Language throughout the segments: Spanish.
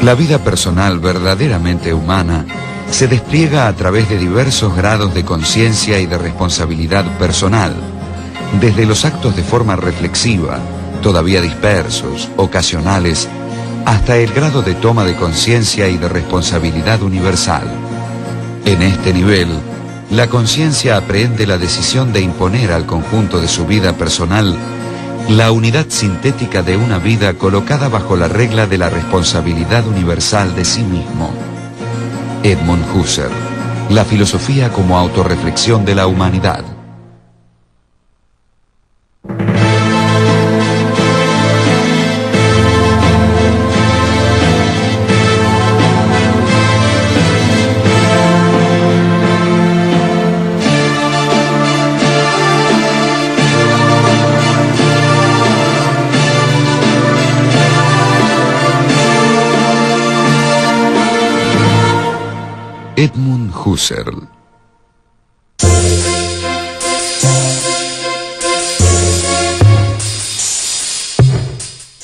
La vida personal verdaderamente humana se despliega a través de diversos grados de conciencia y de responsabilidad personal, desde los actos de forma reflexiva, todavía dispersos, ocasionales, hasta el grado de toma de conciencia y de responsabilidad universal. En este nivel, la conciencia aprehende la decisión de imponer al conjunto de su vida personal la unidad sintética de una vida colocada bajo la regla de la responsabilidad universal de sí mismo. Edmund Husserl, la filosofía como autorreflexión de la humanidad. Edmund Husserl.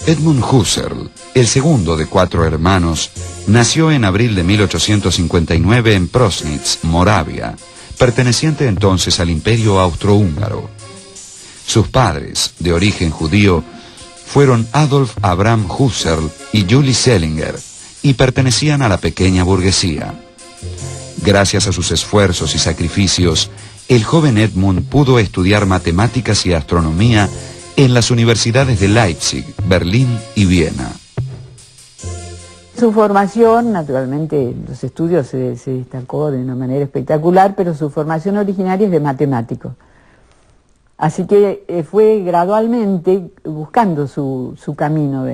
Edmund Husserl, el segundo de 4 hermanos, nació en abril de 1859 en Prosnitz, Moravia, perteneciente entonces al Imperio Austrohúngaro. Sus padres, de origen judío, fueron Adolf Abraham Husserl y Julie Selinger, y pertenecían a la pequeña burguesía. Gracias a sus esfuerzos y sacrificios, el joven Edmund pudo estudiar matemáticas y astronomía en las universidades de Leipzig, Berlín y Viena. Su formación, naturalmente, los estudios se destacó de una manera espectacular, pero su formación originaria es de matemático. Así que fue gradualmente buscando su camino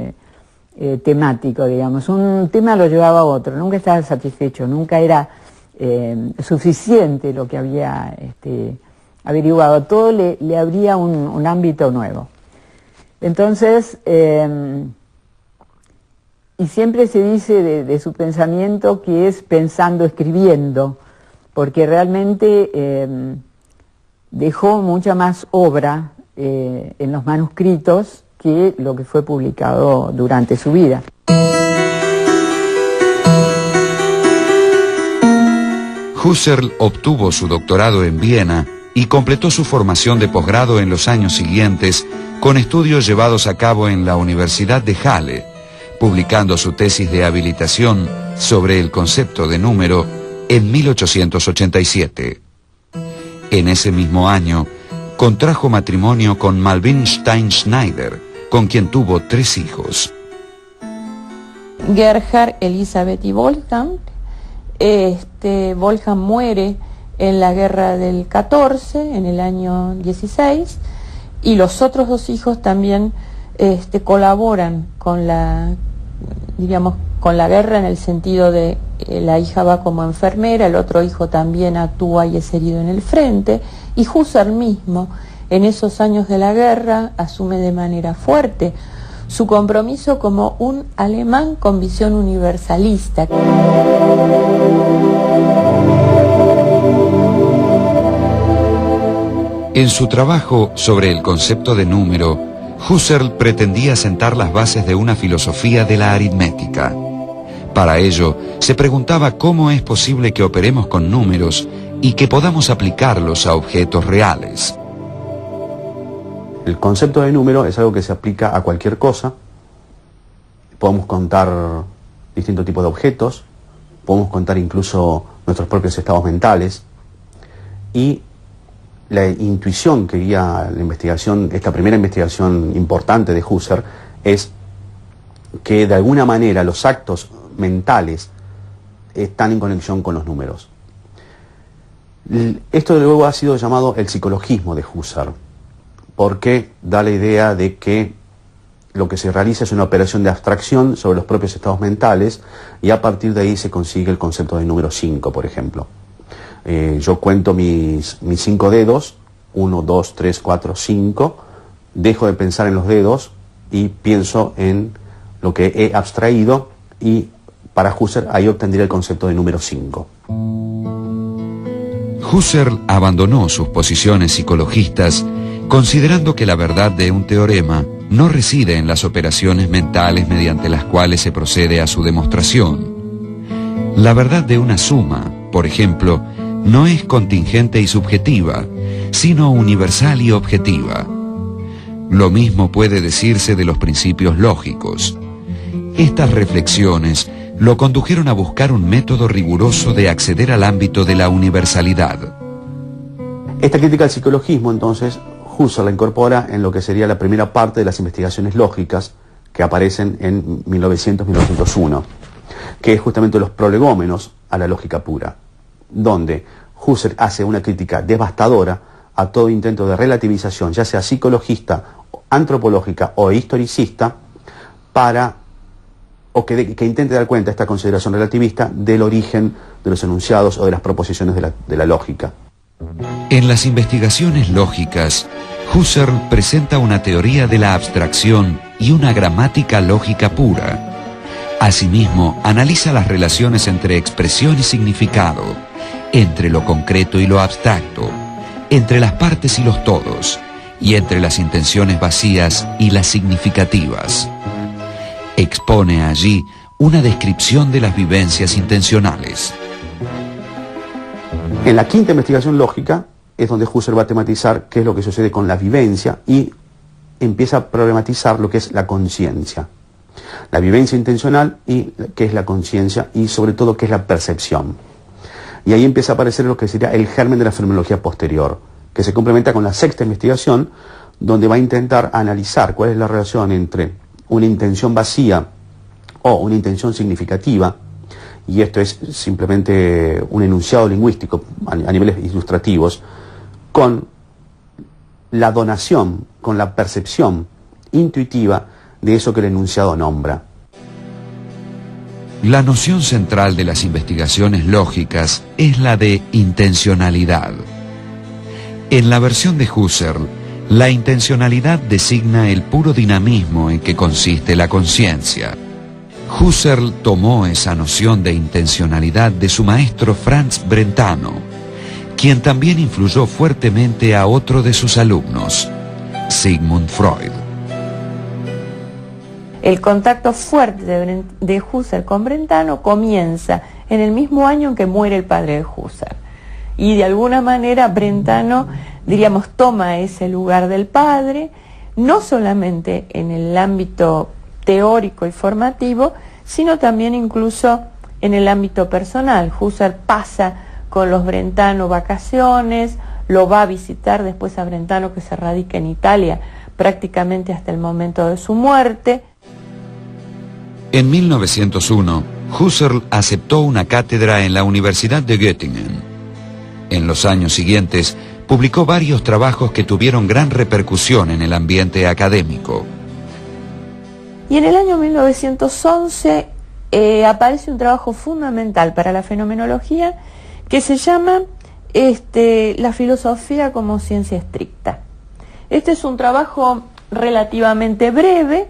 temático, digamos. Un tema lo llevaba a otro, nunca estaba satisfecho, nunca era suficiente lo que había averiguado, todo le abría un ámbito nuevo. Entonces, y siempre se dice de su pensamiento que es pensando, escribiendo, porque realmente dejó mucha más obra en los manuscritos que lo que fue publicado durante su vida. Husserl obtuvo su doctorado en Viena y completó su formación de posgrado en los años siguientes con estudios llevados a cabo en la Universidad de Halle, publicando su tesis de habilitación sobre el concepto de número en 1887. En ese mismo año, contrajo matrimonio con Malvin Stein-Schneider, con quien tuvo 3 hijos. Gerhard, Elisabeth y Wolfgang. Wolfgang muere en la guerra del 14, en el año 16, y los otros 2 hijos también colaboran con la guerra, en el sentido de la hija va como enfermera, el otro hijo también actúa y es herido en el frente, y Husserl mismo en esos años de la guerra asume de manera fuerte su compromiso como un alemán con visión universalista. En su trabajo sobre el concepto de número, Husserl pretendía sentar las bases de una filosofía de la aritmética. Para ello, se preguntaba cómo es posible que operemos con números y que podamos aplicarlos a objetos reales. El concepto de número es algo que se aplica a cualquier cosa. Podemos contar distintos tipos de objetos, podemos contar incluso nuestros propios estados mentales, y la intuición que guía la investigación, esta primera investigación importante de Husserl, es que de alguna manera los actos mentales están en conexión con los números. Esto luego ha sido llamado el psicologismo de Husserl, porque da la idea de que lo que se realiza es una operación de abstracción sobre los propios estados mentales, y a partir de ahí se consigue el concepto de número 5, por ejemplo. Yo cuento mis 5 dedos, 1, 2, 3, 4, 5, dejo de pensar en los dedos y pienso en lo que he abstraído, y para Husserl ahí obtendría el concepto de número 5. Husserl abandonó sus posiciones psicologistas considerando que la verdad de un teorema no reside en las operaciones mentales mediante las cuales se procede a su demostración. La verdad de una suma, por ejemplo, no es contingente y subjetiva, sino universal y objetiva. Lo mismo puede decirse de los principios lógicos. Estas reflexiones lo condujeron a buscar un método riguroso de acceder al ámbito de la universalidad. Esta crítica al psicologismo, entonces, Husserl la incorpora en lo que sería la primera parte de las investigaciones lógicas que aparecen en 1900-1901, que es justamente los prolegómenos a la lógica pura, donde Husserl hace una crítica devastadora a todo intento de relativización, ya sea psicologista, antropológica o historicista, que intente dar cuenta, esta consideración relativista, del origen de los enunciados o de las proposiciones de la lógica. En las investigaciones lógicas, Husserl presenta una teoría de la abstracción y una gramática lógica pura. Asimismo, analiza las relaciones entre expresión y significado, entre lo concreto y lo abstracto, entre las partes y los todos, y entre las intenciones vacías y las significativas. Expone allí una descripción de las vivencias intencionales. En la quinta investigación lógica es donde Husserl va a tematizar qué es lo que sucede con la vivencia y empieza a problematizar lo que es la conciencia. La vivencia intencional y qué es la conciencia y sobre todo qué es la percepción. Y ahí empieza a aparecer lo que sería el germen de la fenomenología posterior, que se complementa con la sexta investigación, donde va a intentar analizar cuál es la relación entre una intención vacía o una intención significativa, y esto es simplemente un enunciado lingüístico a niveles ilustrativos, con la donación, con la percepción intuitiva de eso que el enunciado nombra. La noción central de las investigaciones lógicas es la de intencionalidad. En la versión de Husserl, la intencionalidad designa el puro dinamismo en que consiste la conciencia. Husserl tomó esa noción de intencionalidad de su maestro Franz Brentano, quien también influyó fuertemente a otro de sus alumnos, Sigmund Freud. El contacto fuerte de Husserl con Brentano comienza en el mismo año en que muere el padre de Husserl. Y de alguna manera Brentano, diríamos, toma ese lugar del padre, no solamente en el ámbito teórico y formativo, sino también incluso en el ámbito personal. Husserl pasa con los Brentano vacaciones, lo va a visitar después a Brentano, que se radica en Italia prácticamente hasta el momento de su muerte. En 1901, Husserl aceptó una cátedra en la Universidad de Göttingen. En los años siguientes, publicó varios trabajos que tuvieron gran repercusión en el ambiente académico. Y en el año 1911 aparece un trabajo fundamental para la fenomenología que se llama La filosofía como ciencia estricta. Este es un trabajo relativamente breve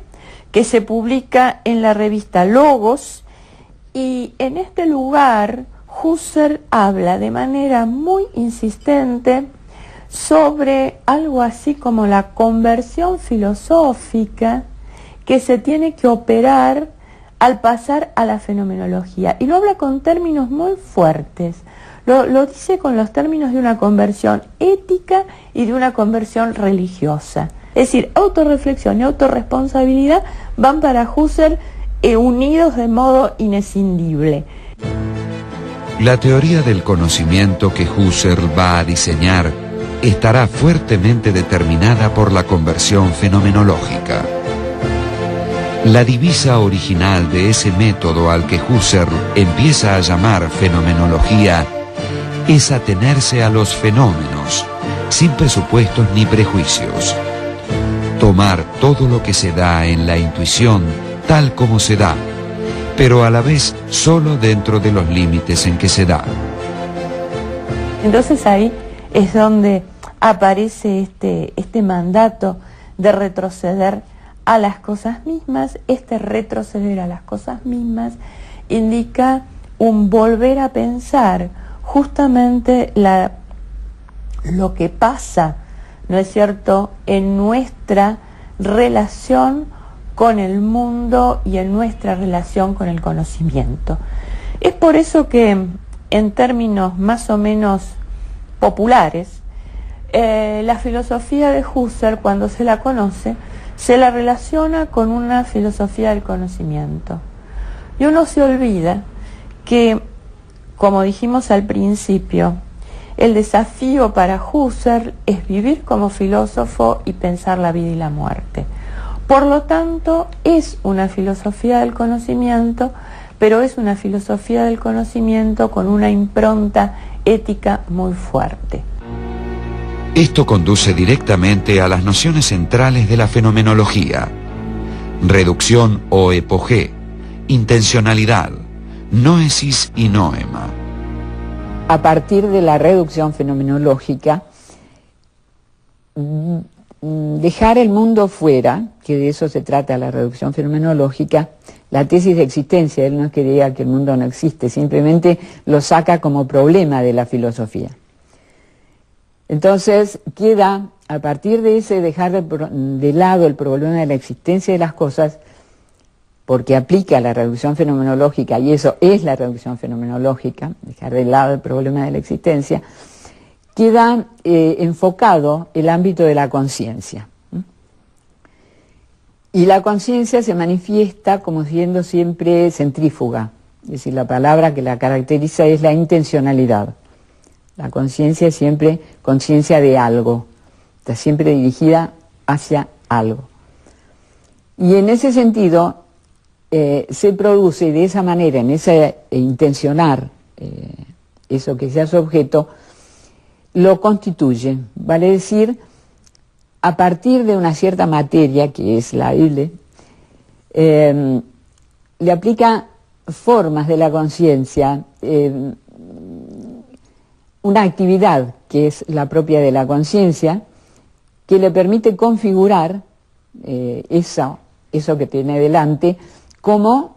que se publica en la revista Logos, y en este lugar Husserl habla de manera muy insistente sobre algo así como la conversión filosófica que se tiene que operar al pasar a la fenomenología. Y lo habla con términos muy fuertes. Lo dice con los términos de una conversión ética y de una conversión religiosa. Es decir, autorreflexión y autorresponsabilidad van para Husserl unidos de modo inescindible. La teoría del conocimiento que Husserl va a diseñar estará fuertemente determinada por la conversión fenomenológica. La divisa original de ese método al que Husserl empieza a llamar fenomenología es atenerse a los fenómenos, sin presupuestos ni prejuicios. Tomar todo lo que se da en la intuición tal como se da, pero a la vez solo dentro de los límites en que se da. Entonces ahí es donde aparece este mandato de retroceder a las cosas mismas. Este retroceder a las cosas mismas indica un volver a pensar justamente lo que pasa, ¿no es cierto?, en nuestra relación con el mundo y en nuestra relación con el conocimiento. Es por eso que, en términos más o menos populares, la filosofía de Husserl, cuando se la conoce, se la relaciona con una filosofía del conocimiento. Y uno se olvida que, como dijimos al principio, el desafío para Husserl es vivir como filósofo y pensar la vida y la muerte. Por lo tanto, es una filosofía del conocimiento, pero es una filosofía del conocimiento con una impronta ética muy fuerte. Esto conduce directamente a las nociones centrales de la fenomenología: reducción o epogé, intencionalidad, noesis y noema. A partir de la reducción fenomenológica, dejar el mundo fuera, que de eso se trata la reducción fenomenológica, la tesis de existencia, él no es que diga que el mundo no existe, simplemente lo saca como problema de la filosofía. Entonces queda, a partir de ese dejar de lado el problema de la existencia de las cosas, porque aplica la reducción fenomenológica, y eso es la reducción fenomenológica, dejar de lado el problema de la existencia, queda enfocado el ámbito de la conciencia. Y la conciencia se manifiesta como siendo siempre centrífuga, es decir, la palabra que la caracteriza es la intencionalidad. La conciencia es siempre conciencia de algo, está siempre dirigida hacia algo. Y en ese sentido se produce de esa manera, en ese intencionar eso que sea su objeto, lo constituye, vale decir, a partir de una cierta materia, que es la Hülle, le aplica formas de la conciencia, una actividad que es la propia de la conciencia, que le permite configurar eso que tiene delante como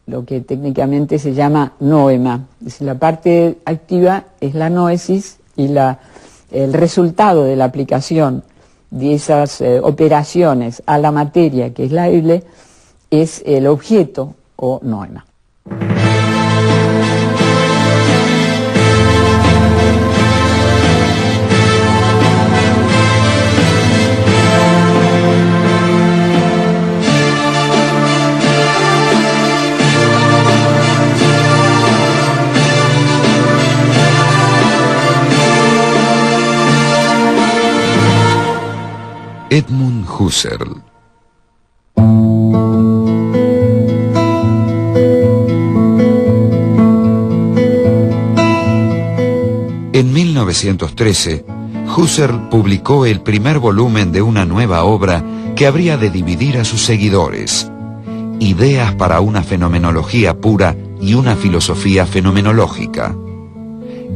lo que técnicamente se llama noema. Es decir, la parte activa es la noesis y el resultado de la aplicación de esas operaciones a la materia, que es la Hülle, es el objeto o noema. Edmund Husserl. En 1913, Husserl publicó el primer volumen de una nueva obra que habría de dividir a sus seguidores: Ideas para una fenomenología pura y una filosofía fenomenológica.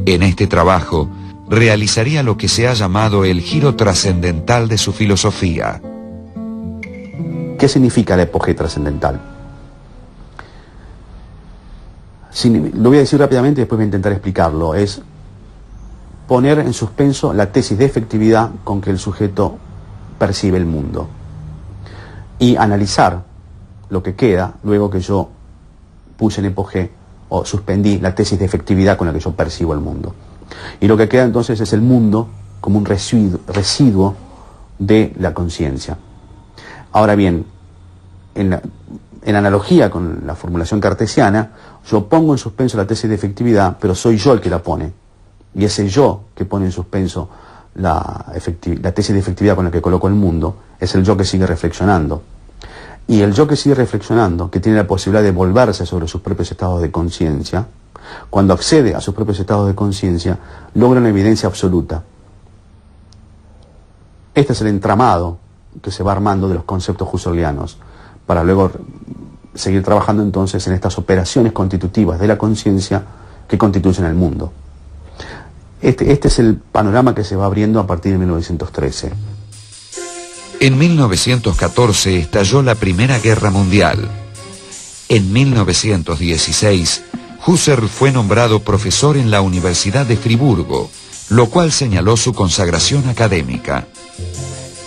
En este trabajo, realizaría lo que se ha llamado el giro trascendental de su filosofía. ¿Qué significa la epogé trascendental? Lo voy a decir rápidamente y después voy a intentar explicarlo. Es poner en suspenso la tesis de efectividad con que el sujeto percibe el mundo y analizar lo que queda luego que yo puse en epogé o suspendí la tesis de efectividad con la que yo percibo el mundo. Y lo que queda entonces es el mundo como un residuo de la conciencia. Ahora bien, en analogía con la formulación cartesiana, yo pongo en suspenso la tesis de efectividad, pero soy yo el que la pone. Y ese yo que pone en suspenso la tesis de efectividad con la que coloco el mundo, es el yo que sigue reflexionando. Y el yo que sigue reflexionando, que tiene la posibilidad de volverse sobre sus propios estados de conciencia, cuando accede a sus propios estados de conciencia, logra una evidencia absoluta. Este es el entramado que se va armando de los conceptos husserlianos, para luego seguir trabajando entonces en estas operaciones constitutivas de la conciencia que constituyen el mundo. Este es el panorama que se va abriendo a partir de 1913. En 1914 estalló la Primera Guerra Mundial. En 1916, Husserl fue nombrado profesor en la Universidad de Friburgo, lo cual señaló su consagración académica.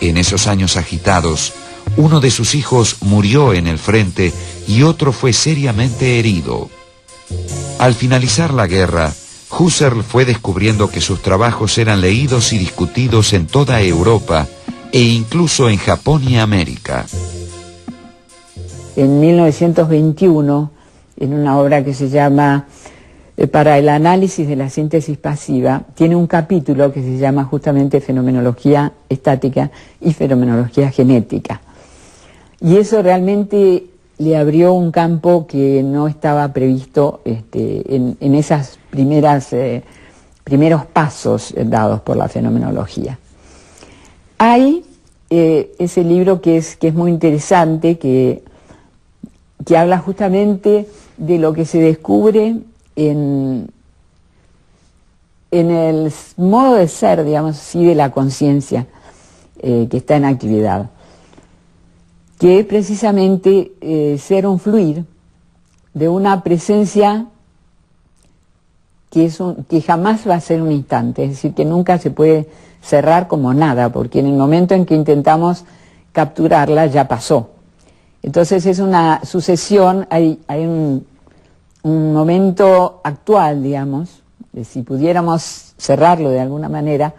En esos años agitados, Uno de sus hijos murió en el frente y otro fue seriamente herido. Al finalizar la guerra, Husserl fue descubriendo que sus trabajos eran leídos y discutidos en toda Europa e incluso en Japón y América. En 1921, en una obra que se llama Para el análisis de la síntesis pasiva, tiene un capítulo que se llama justamente Fenomenología estática y Fenomenología genética. Y eso realmente le abrió un campo que no estaba previsto en esas primeros pasos dados por la fenomenología. Hay ese libro que es muy interesante, que habla justamente de lo que se descubre en el modo de ser, digamos así, de la conciencia que está en actividad, que es precisamente ser un fluir de una presencia que jamás va a ser un instante, es decir, que nunca se puede cerrar como nada, porque en el momento en que intentamos capturarla ya pasó. Entonces es una sucesión, hay un momento actual, digamos, si pudiéramos cerrarlo de alguna manera,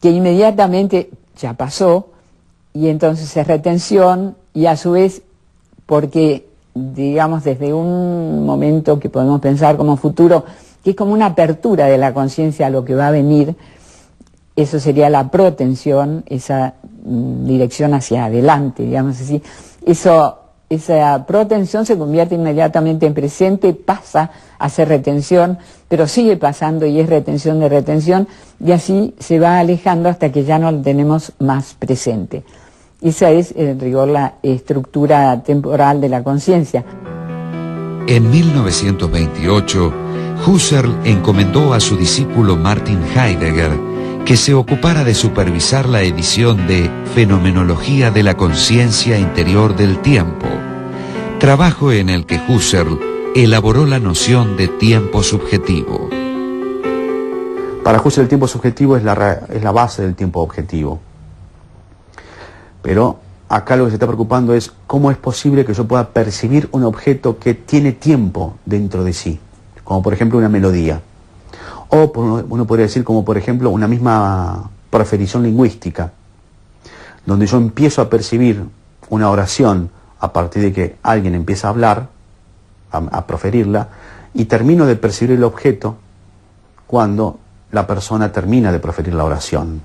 que inmediatamente ya pasó, y entonces es retención, y a su vez, porque, digamos, desde un momento que podemos pensar como futuro, que es como una apertura de la conciencia a lo que va a venir, eso sería la protensión, esa dirección hacia adelante, digamos así. Esa protensión se convierte inmediatamente en presente, pasa a ser retención, pero sigue pasando y es retención de retención, y así se va alejando hasta que ya no lo tenemos más presente. Esa es, en rigor, la estructura temporal de la conciencia. En 1928, Husserl encomendó a su discípulo Martin Heidegger que se ocupara de supervisar la edición de Fenomenología de la conciencia interior del tiempo, trabajo en el que Husserl elaboró la noción de tiempo subjetivo. Para Husserl el tiempo subjetivo es la base del tiempo objetivo. Pero acá lo que se está preocupando es cómo es posible que yo pueda percibir un objeto que tiene tiempo dentro de sí, como por ejemplo una melodía. O uno podría decir como por ejemplo una misma proferición lingüística, donde yo empiezo a percibir una oración a partir de que alguien empieza a hablar, a proferirla, y termino de percibir el objeto cuando la persona termina de proferir la oración.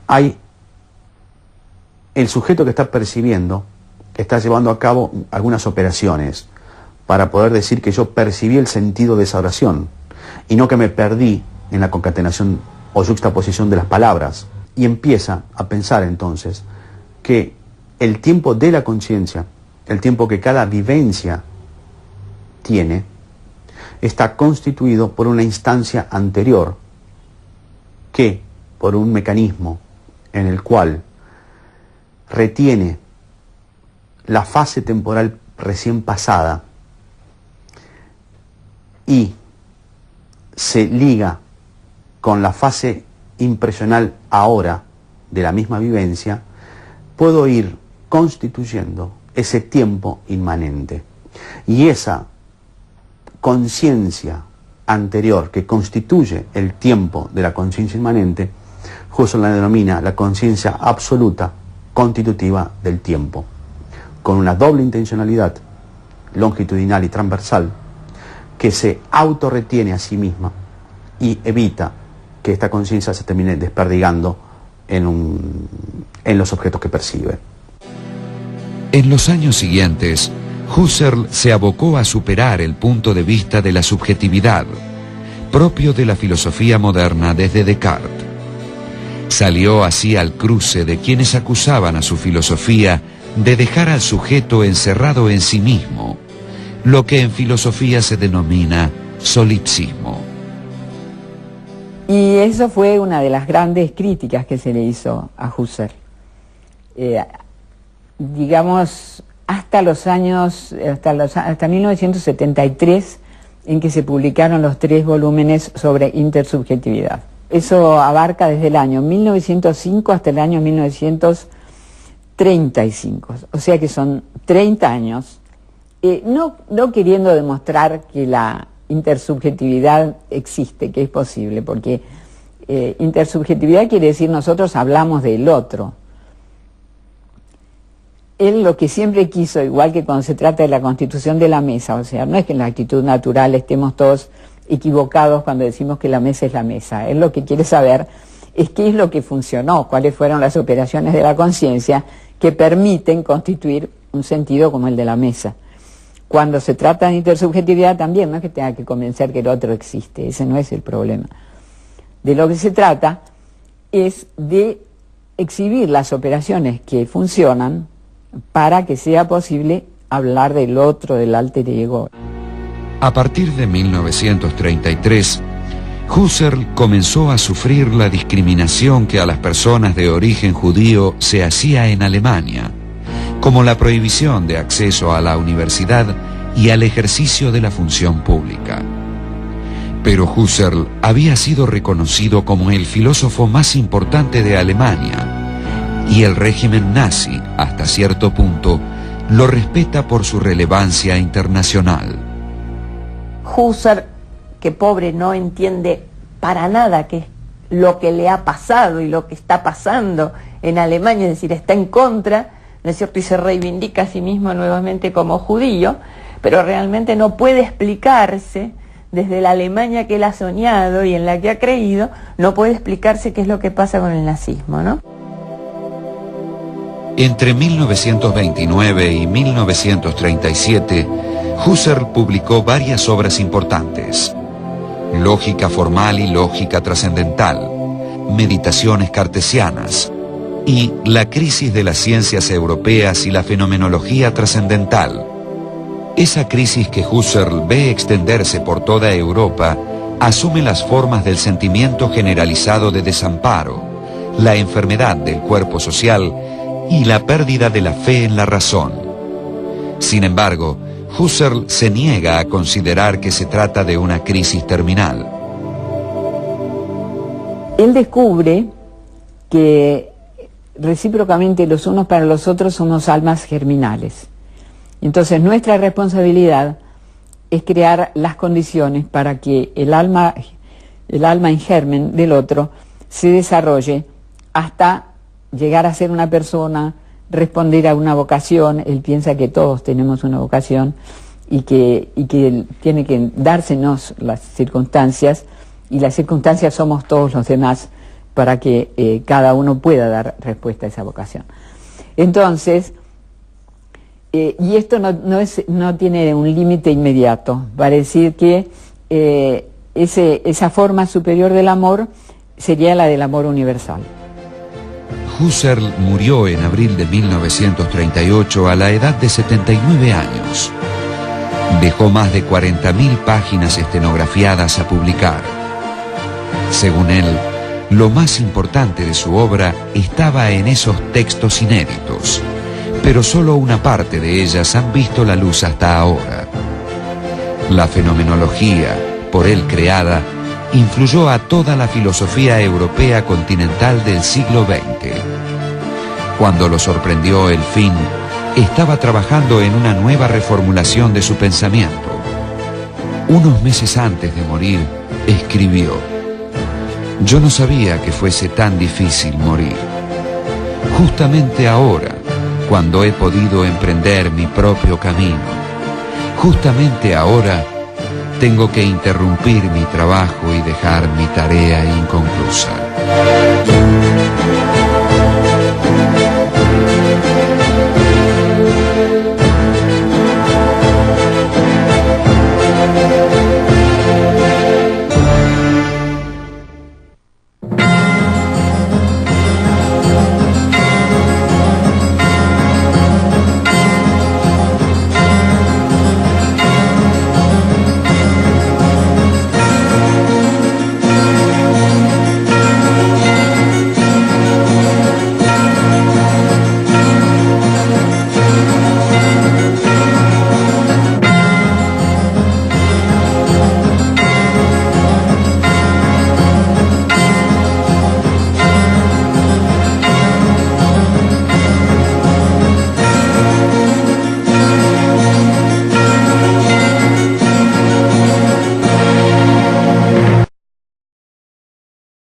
Hay el sujeto que está percibiendo, que está llevando a cabo algunas operaciones para poder decir que yo percibí el sentido de esa oración y no que me perdí en la concatenación o yuxtaposición de las palabras, y empieza a pensar entonces que el tiempo de la conciencia, el tiempo que cada vivencia tiene, está constituido por una instancia anterior que, por un mecanismo en el cual retiene la fase temporal recién pasada y se liga con la fase impresional ahora de la misma vivencia, puedo ir constituyendo ese tiempo inmanente. Y esa conciencia anterior que constituye el tiempo de la conciencia inmanente, Husserl la denomina la conciencia absoluta constitutiva del tiempo, con una doble intencionalidad longitudinal y transversal que se autorretiene a sí misma y evita que esta conciencia se termine desperdigando en los objetos que percibe. En los años siguientes, Husserl se abocó a superar el punto de vista de la subjetividad, propio de la filosofía moderna desde Descartes. Salió así al cruce de quienes acusaban a su filosofía de dejar al sujeto encerrado en sí mismo, lo que en filosofía se denomina solipsismo. Y eso fue una de las grandes críticas que se le hizo a Husserl. Digamos, hasta 1973, en que se publicaron los 3 volúmenes sobre intersubjetividad. Eso abarca desde el año 1905 hasta el año 1913, 35, o sea que son 30 años, no queriendo demostrar que la intersubjetividad existe, que es posible, porque intersubjetividad quiere decir nosotros hablamos del otro. Él lo que siempre quiso, igual que cuando se trata de la constitución de la mesa, o sea, no es que en la actitud natural estemos todos equivocados cuando decimos que la mesa es la mesa. Él lo que quiere saber es qué es lo que funcionó, cuáles fueron las operaciones de la conciencia que permiten constituir un sentido como el de la mesa. Cuando se trata de intersubjetividad también, no es que tenga que convencer que el otro existe, ese no es el problema. De lo que se trata es de exhibir las operaciones que funcionan para que sea posible hablar del otro, del alter ego. A partir de 1933, Husserl comenzó a sufrir la discriminación que a las personas de origen judío se hacía en Alemania, como la prohibición de acceso a la universidad y al ejercicio de la función pública. Pero Husserl había sido reconocido como el filósofo más importante de Alemania, y el régimen nazi, hasta cierto punto, lo respeta por su relevancia internacional. Husserl, que pobre, no entiende para nada qué es lo que le ha pasado y lo que está pasando en Alemania, es decir, está en contra, ¿no es cierto?, y se reivindica a sí mismo nuevamente como judío, pero realmente no puede explicarse desde la Alemania que él ha soñado y en la que ha creído, no puede explicarse qué es lo que pasa con el nazismo, ¿no? Entre 1929 y 1937, Husserl publicó varias obras importantes: Lógica formal y lógica trascendental, Meditaciones cartesianas y La crisis de las ciencias europeas y la fenomenología trascendental. Esa crisis que Husserl ve extenderse por toda Europa asume las formas del sentimiento generalizado de desamparo, la enfermedad del cuerpo social y la pérdida de la fe en la razón. Sin embargo, Husserl se niega a considerar que se trata de una crisis terminal. Él descubre que recíprocamente los unos para los otros somos almas germinales. Entonces nuestra responsabilidad es crear las condiciones para que el alma en germen del otro se desarrolle hasta llegar a ser una persona, responder a una vocación. Él piensa que todos tenemos una vocación y que tiene que dársenos las circunstancias, y las circunstancias somos todos los demás para que cada uno pueda dar respuesta a esa vocación. Entonces, y esto no tiene un límite inmediato, para decir que esa forma superior del amor sería la del amor universal. Husserl murió en abril de 1938 a la edad de 79 años. Dejó más de 40.000 páginas estenografiadas a publicar. Según él, lo más importante de su obra estaba en esos textos inéditos, pero solo una parte de ellas han visto la luz hasta ahora. La fenomenología, por él creada, influyó a toda la filosofía europea continental del siglo XX. Cuando lo sorprendió el fin, estaba trabajando en una nueva reformulación de su pensamiento. Unos meses antes de morir, escribió: «Yo no sabía que fuese tan difícil morir. Justamente ahora, cuando he podido emprender mi propio camino, justamente ahora, tengo que interrumpir mi trabajo y dejar mi tarea inconclusa».